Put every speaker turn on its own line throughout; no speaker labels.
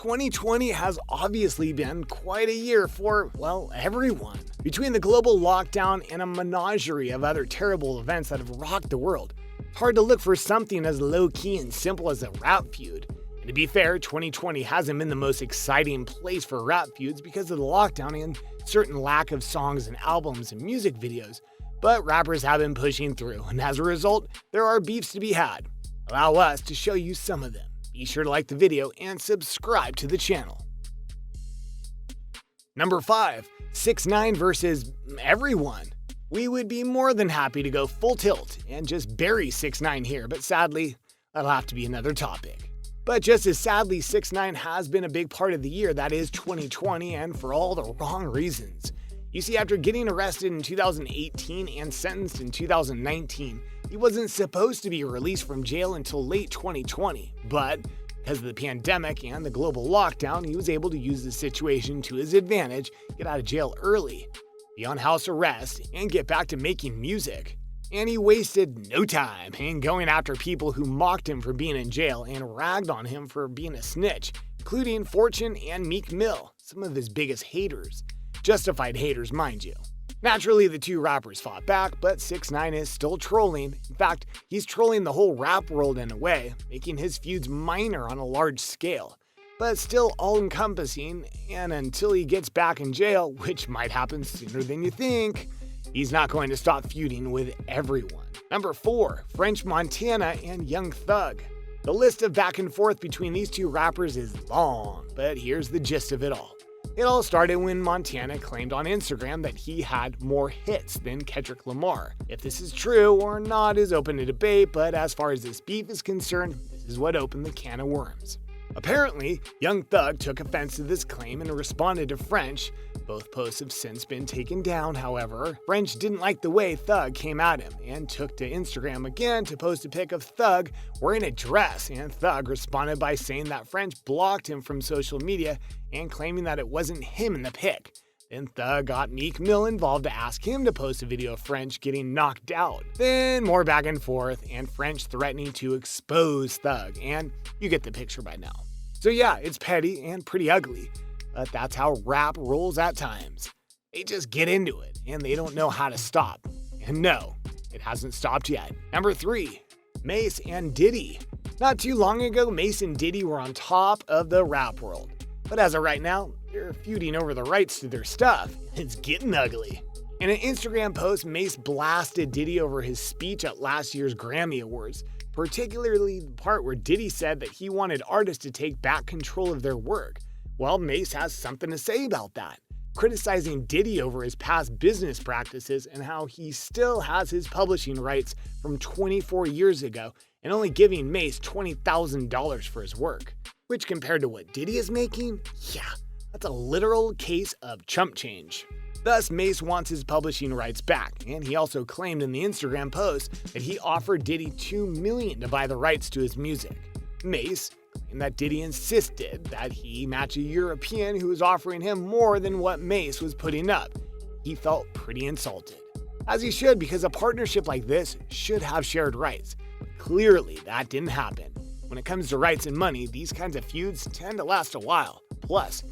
2020 has obviously been quite a year for, well, everyone. Between the global lockdown and a menagerie of other terrible events that have rocked the world, it's hard to look for something as low-key and simple as a rap feud. And to be fair, 2020 hasn't been the most exciting place for rap feuds because of the lockdown and certain lack of songs and albums and music videos. But rappers have been pushing through, and as a result, there are beefs to be had. Allow us to show you some of them. Be sure to like the video and subscribe to the channel. Number 5. 6ix9ine versus everyone. We would be more than happy to go full tilt and just bury 6ix9ine here, but sadly, that'll have to be another topic. But just as sadly, 6ix9ine has been a big part of the year that is 2020, and for all the wrong reasons. You see, after getting arrested in 2018 and sentenced in 2019, he wasn't supposed to be released from jail until late 2020, but because of the pandemic and the global lockdown, he was able to use the situation to his advantage, get out of jail early, be on house arrest, and get back to making music. And he wasted no time in going after people who mocked him for being in jail and ragged on him for being a snitch, including Fortune and Meek Mill, some of his biggest haters. Justified haters, mind you. Naturally, the two rappers fought back, but 6ix9ine is still trolling. In fact, he's trolling the whole rap world in a way, making his feuds minor on a large scale, but still all-encompassing, and until he gets back in jail, which might happen sooner than you think, he's not going to stop feuding with everyone. Number 4. French Montana and Young Thug. The list of back and forth between these two rappers is long, but here's the gist of it all. It all started when Montana claimed on Instagram that he had more hits than Kendrick Lamar. If this is true or not is open to debate, but as far as this beef is concerned, this is what opened the can of worms. Apparently, Young Thug took offense to this claim and responded to French. Both posts have since been taken down, however. French didn't like the way Thug came at him and took to Instagram again to post a pic of Thug wearing a dress, and Thug responded by saying that French blocked him from social media and claiming that it wasn't him in the pic. Then Thug got Meek Mill involved to ask him to post a video of French getting knocked out. Then more back and forth, and French threatening to expose Thug, and you get the picture by now. So yeah, it's petty and pretty ugly, but that's how rap rolls at times. They just get into it, and they don't know how to stop. And no, it hasn't stopped yet. Number 3. Mase and Diddy. Not too long ago, Mase and Diddy were on top of the rap world. But as of right now, they're feuding over the rights to their stuff. It's getting ugly. In an Instagram post, Mase blasted Diddy over his speech at last year's Grammy Awards, particularly the part where Diddy said that he wanted artists to take back control of their work. Well, Mase has something to say about that, criticizing Diddy over his past business practices and how he still has his publishing rights from 24 years ago and only giving Mase $20,000 for his work. Which compared to what Diddy is making, yeah, that's a literal case of chump change. Thus, Mase wants his publishing rights back, and he also claimed in the Instagram post that he offered Diddy $2 million to buy the rights to his music. Mase claimed that Diddy insisted that he match a European who was offering him more than what Mase was putting up. He felt pretty insulted. As he should, because a partnership like this should have shared rights. Clearly, that didn't happen. When it comes to rights and money, these kinds of feuds tend to last a while. Plus,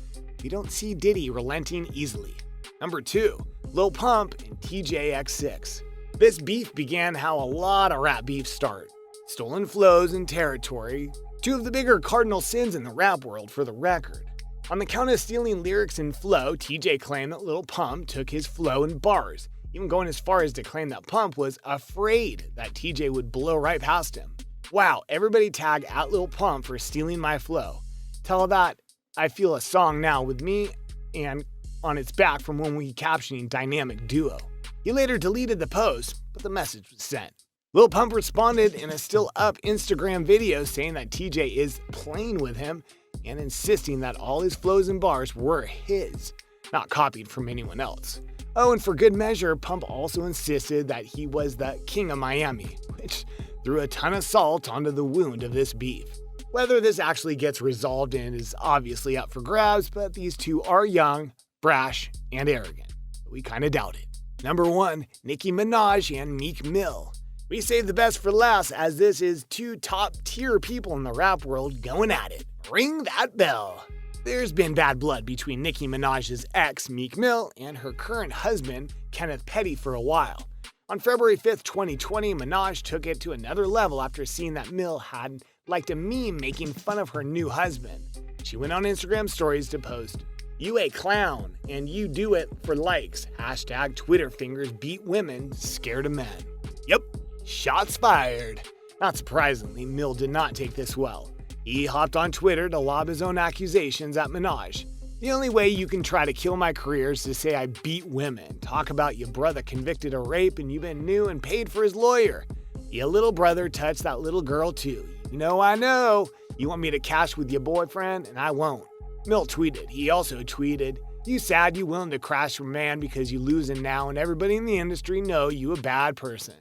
we don't see Diddy relenting easily. Number 2. Lil Pump and TJX6. This beef began how a lot of rap beefs start. Stolen flows and territory, two of the bigger cardinal sins in the rap world for the record. On the count of stealing lyrics and flow, TJ claimed that Lil Pump took his flow and bars, even going as far as to claim that Pump was afraid that TJ would blow right past him. Wow, everybody tag at Lil Pump for stealing my flow. Tell that I feel a song now with me and on its back from when we captioning dynamic duo. He later deleted the post, but the message was sent. Lil Pump responded in a still up Instagram video saying that TJ is playing with him and insisting that all his flows and bars were his, not copied from anyone else. Oh, and for good measure, Pump also insisted that he was the king of Miami, which threw a ton of salt onto the wound of this beef. Whether this actually gets resolved in is obviously up for grabs, but these two are young, brash, and arrogant. We kinda doubt it. Number 1, Nicki Minaj and Meek Mill. We saved the best for last, as this is two top-tier people in the rap world going at it. Ring that bell. There's been bad blood between Nicki Minaj's ex, Meek Mill, and her current husband, Kenneth Petty, for a while. On February 5th, 2020, Minaj took it to another level after seeing that Mill had liked a meme making fun of her new husband. She went on Instagram stories to post, "You a clown, and you do it for likes. Hashtag Twitter fingers beat women, scared of men." Yep, shots fired. Not surprisingly, Mill did not take this well. He hopped on Twitter to lob his own accusations at Minaj. "The only way you can try to kill my career is to say I beat women. Talk about your brother convicted of rape and you've been new and paid for his lawyer. Your little brother touched that little girl too. You know I know. You want me to cash with your boyfriend and I won't." Mill tweeted. He also tweeted, "You sad you willing to crash your man because you losing now and everybody in the industry know you a bad person.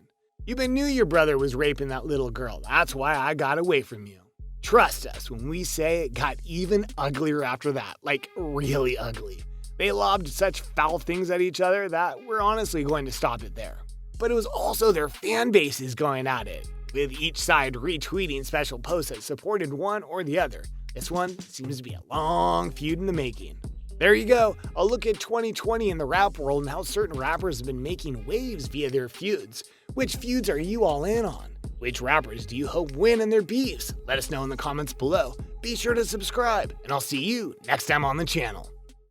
You been knew your brother was raping that little girl. That's why I got away from you." Trust us when we say it got even uglier after that, like really ugly. They lobbed such foul things at each other that we're honestly going to stop it there. But it was also their fan bases going at it, with each side retweeting special posts that supported one or the other. This one seems to be a long feud in the making. There you go, a look at 2020 in the rap world and how certain rappers have been making waves via their feuds. Which feuds are you all in on? Which rappers do you hope win in their beefs? Let us know in the comments below. Be sure to subscribe, and I'll see you next time on the channel.